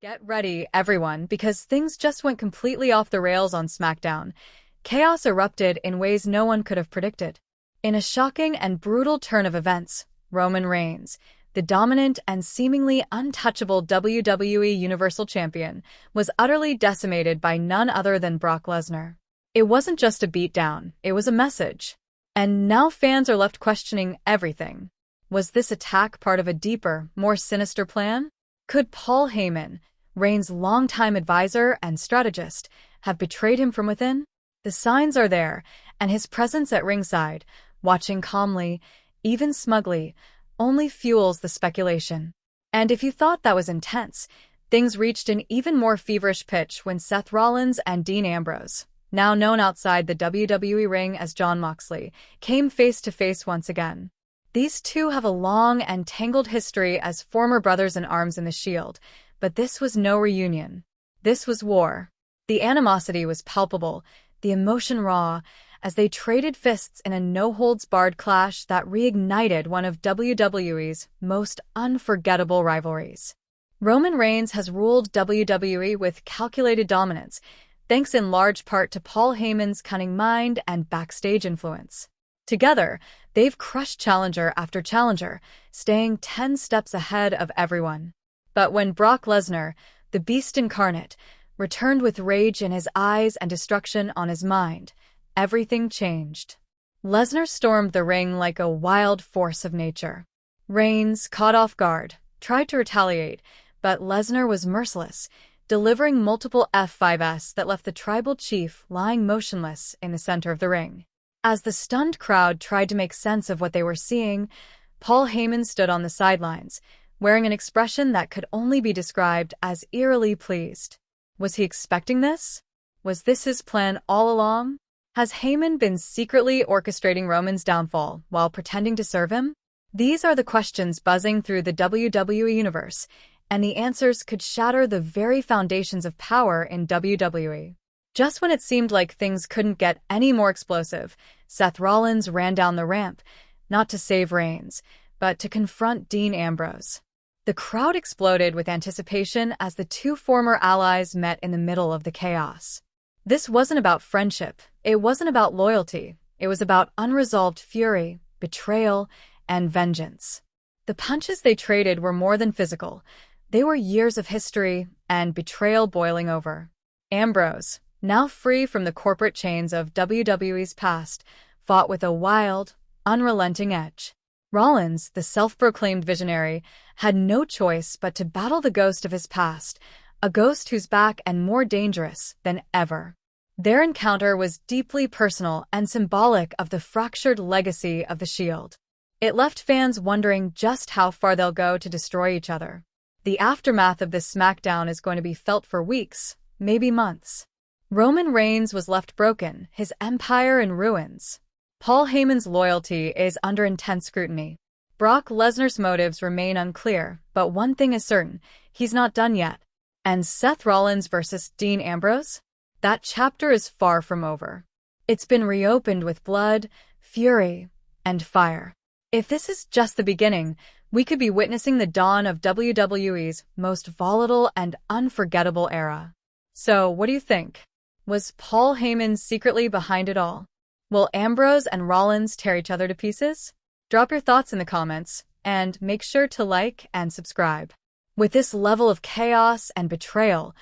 Get ready, everyone, because things just went completely off the rails on SmackDown. Chaos erupted in ways no one could have predicted. In a shocking and brutal turn of events, Roman Reigns, the dominant and seemingly untouchable WWE Universal Champion, was utterly decimated by none other than Brock Lesnar. It wasn't just a beatdown, it was a message. And now fans are left questioning everything. Was this attack part of a deeper, more sinister plan? Could Paul Heyman, Reigns' longtime advisor and strategist, have betrayed him from within? The signs are there, and his presence at ringside, watching calmly, even smugly, only fuels the speculation. And if you thought that was intense, things reached an even more feverish pitch when Seth Rollins and Dean Ambrose, now known outside the WWE ring as Jon Moxley, came face-to-face once again. These two have a long and tangled history as former brothers-in-arms in the Shield, but this was no reunion. This was war. The animosity was palpable, the emotion raw, as they traded fists in a no-holds-barred clash that reignited one of WWE's most unforgettable rivalries. Roman Reigns has ruled WWE with calculated dominance, thanks in large part to Paul Heyman's cunning mind and backstage influence. Together, they've crushed challenger after challenger, staying 10 steps ahead of everyone. But when Brock Lesnar, the beast incarnate, returned with rage in his eyes and destruction on his mind, everything changed. Lesnar stormed the ring like a wild force of nature. Reigns, caught off guard, tried to retaliate, but Lesnar was merciless, delivering multiple F5s that left the tribal chief lying motionless in the center of the ring. As the stunned crowd tried to make sense of what they were seeing, Paul Heyman stood on the sidelines, wearing an expression that could only be described as eerily pleased. Was he expecting this? Was this his plan all along? Has Heyman been secretly orchestrating Roman's downfall while pretending to serve him? These are the questions buzzing through the WWE universe, and the answers could shatter the very foundations of power in WWE. Just when it seemed like things couldn't get any more explosive, Seth Rollins ran down the ramp, not to save Reigns, but to confront Dean Ambrose. The crowd exploded with anticipation as the two former allies met in the middle of the chaos. This wasn't about friendship, it wasn't about loyalty, it was about unresolved fury, betrayal, and vengeance. The punches they traded were more than physical. They were years of history and betrayal boiling over. Ambrose, now free from the corporate chains of WWE's past, fought with a wild, unrelenting edge. Rollins, the self-proclaimed visionary, had no choice but to battle the ghost of his past, a ghost who's back and more dangerous than ever. Their encounter was deeply personal and symbolic of the fractured legacy of the Shield. It left fans wondering just how far they'll go to destroy each other. The aftermath of this SmackDown is going to be felt for weeks, maybe months. Roman Reigns was left broken, his empire in ruins. Paul Heyman's loyalty is under intense scrutiny. Brock Lesnar's motives remain unclear, but one thing is certain, he's not done yet. And Seth Rollins versus Dean Ambrose? That chapter is far from over. It's been reopened with blood, fury, and fire. If this is just the beginning, we could be witnessing the dawn of WWE's most volatile and unforgettable era. So, what do you think? Was Paul Heyman secretly behind it all? Will Ambrose and Rollins tear each other to pieces? Drop your thoughts in the comments, and make sure to like and subscribe. With this level of chaos and betrayal,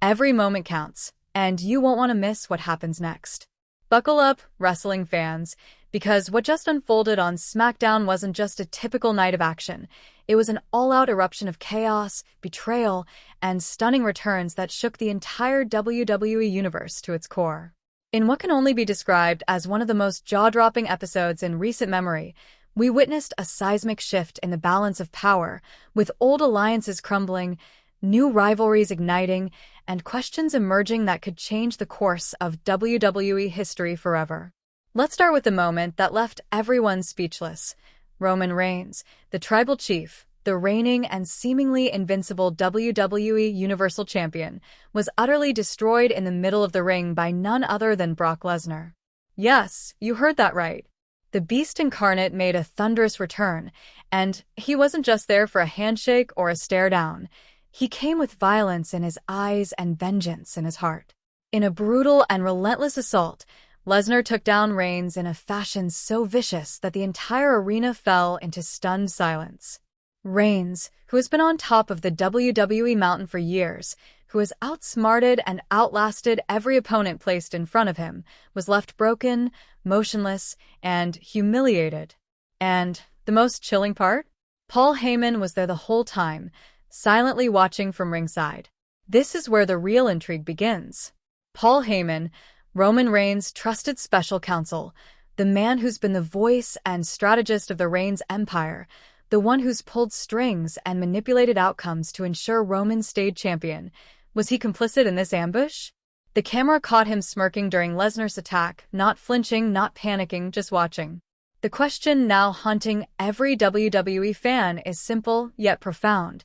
every moment counts, and you won't want to miss what happens next. Buckle up, wrestling fans, because what just unfolded on SmackDown wasn't just a typical night of action. It was an all-out eruption of chaos, betrayal, and stunning returns that shook the entire WWE universe to its core. In what can only be described as one of the most jaw-dropping episodes in recent memory, we witnessed a seismic shift in the balance of power, with old alliances crumbling, new rivalries igniting, and questions emerging that could change the course of WWE history forever. Let's start with the moment that left everyone speechless. Roman Reigns, the tribal chief, the reigning and seemingly invincible WWE Universal Champion, was utterly destroyed in the middle of the ring by none other than Brock Lesnar. Yes, you heard that right. The Beast incarnate made a thunderous return, and he wasn't just there for a handshake or a stare down. He came with violence in his eyes and vengeance in his heart. In a brutal and relentless assault, Lesnar took down Reigns in a fashion so vicious that the entire arena fell into stunned silence. Reigns, who has been on top of the WWE mountain for years, who has outsmarted and outlasted every opponent placed in front of him, was left broken, motionless, and humiliated. And the most chilling part? Paul Heyman was there the whole time, silently watching from ringside. This is where the real intrigue begins. Paul Heyman, Roman Reigns' trusted special counsel, the man who's been the voice and strategist of the Reigns empire, the one who's pulled strings and manipulated outcomes to ensure Roman stayed champion. Was he complicit in this ambush? The camera caught him smirking during Lesnar's attack, not flinching, not panicking, just watching. The question now haunting every WWE fan is simple yet profound.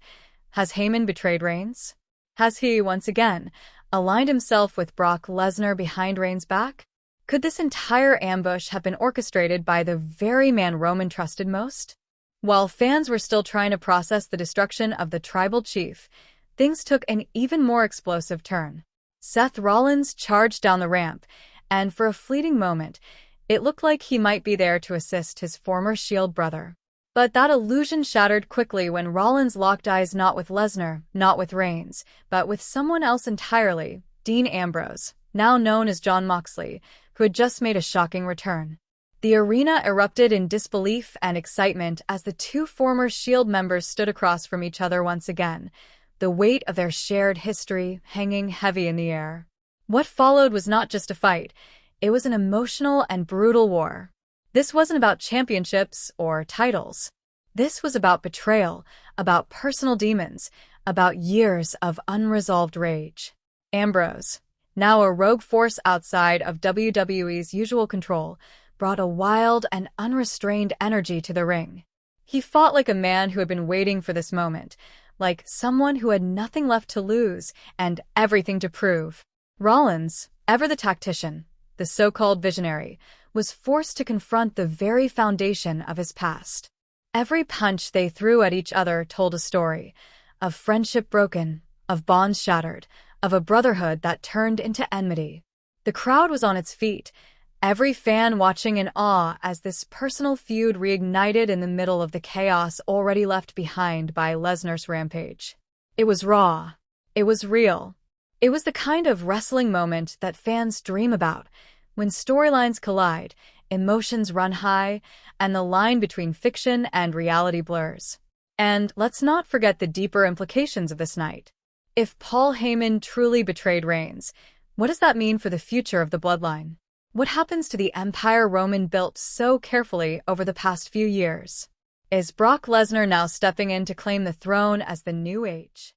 Has Heyman betrayed Reigns? Has he, once again, aligned himself with Brock Lesnar behind Reigns' back? Could this entire ambush have been orchestrated by the very man Roman trusted most? While fans were still trying to process the destruction of the tribal chief, things took an even more explosive turn. Seth Rollins charged down the ramp, and for a fleeting moment, it looked like he might be there to assist his former Shield brother. But that illusion shattered quickly when Rollins locked eyes not with Lesnar, not with Reigns, but with someone else entirely, Dean Ambrose, now known as Jon Moxley, who had just made a shocking return. The arena erupted in disbelief and excitement as the two former Shield members stood across from each other once again, the weight of their shared history hanging heavy in the air. What followed was not just a fight, it was an emotional and brutal war. This wasn't about championships or titles. This was about betrayal, about personal demons, about years of unresolved rage. Ambrose, now a rogue force outside of WWE's usual control, brought a wild and unrestrained energy to the ring. He fought like a man who had been waiting for this moment, like someone who had nothing left to lose and everything to prove. Rollins, ever the tactician, the so-called visionary, was forced to confront the very foundation of his past. Every punch they threw at each other told a story, of friendship broken, of bonds shattered, of a brotherhood that turned into enmity. The crowd was on its feet, every fan watching in awe as this personal feud reignited in the middle of the chaos already left behind by Lesnar's rampage. It was raw. It was real. It was the kind of wrestling moment that fans dream about, when storylines collide, emotions run high, and the line between fiction and reality blurs. And let's not forget the deeper implications of this night. If Paul Heyman truly betrayed Reigns, what does that mean for the future of the bloodline? What happens to the empire Roman built so carefully over the past few years? Is Brock Lesnar now stepping in to claim the throne as the new age?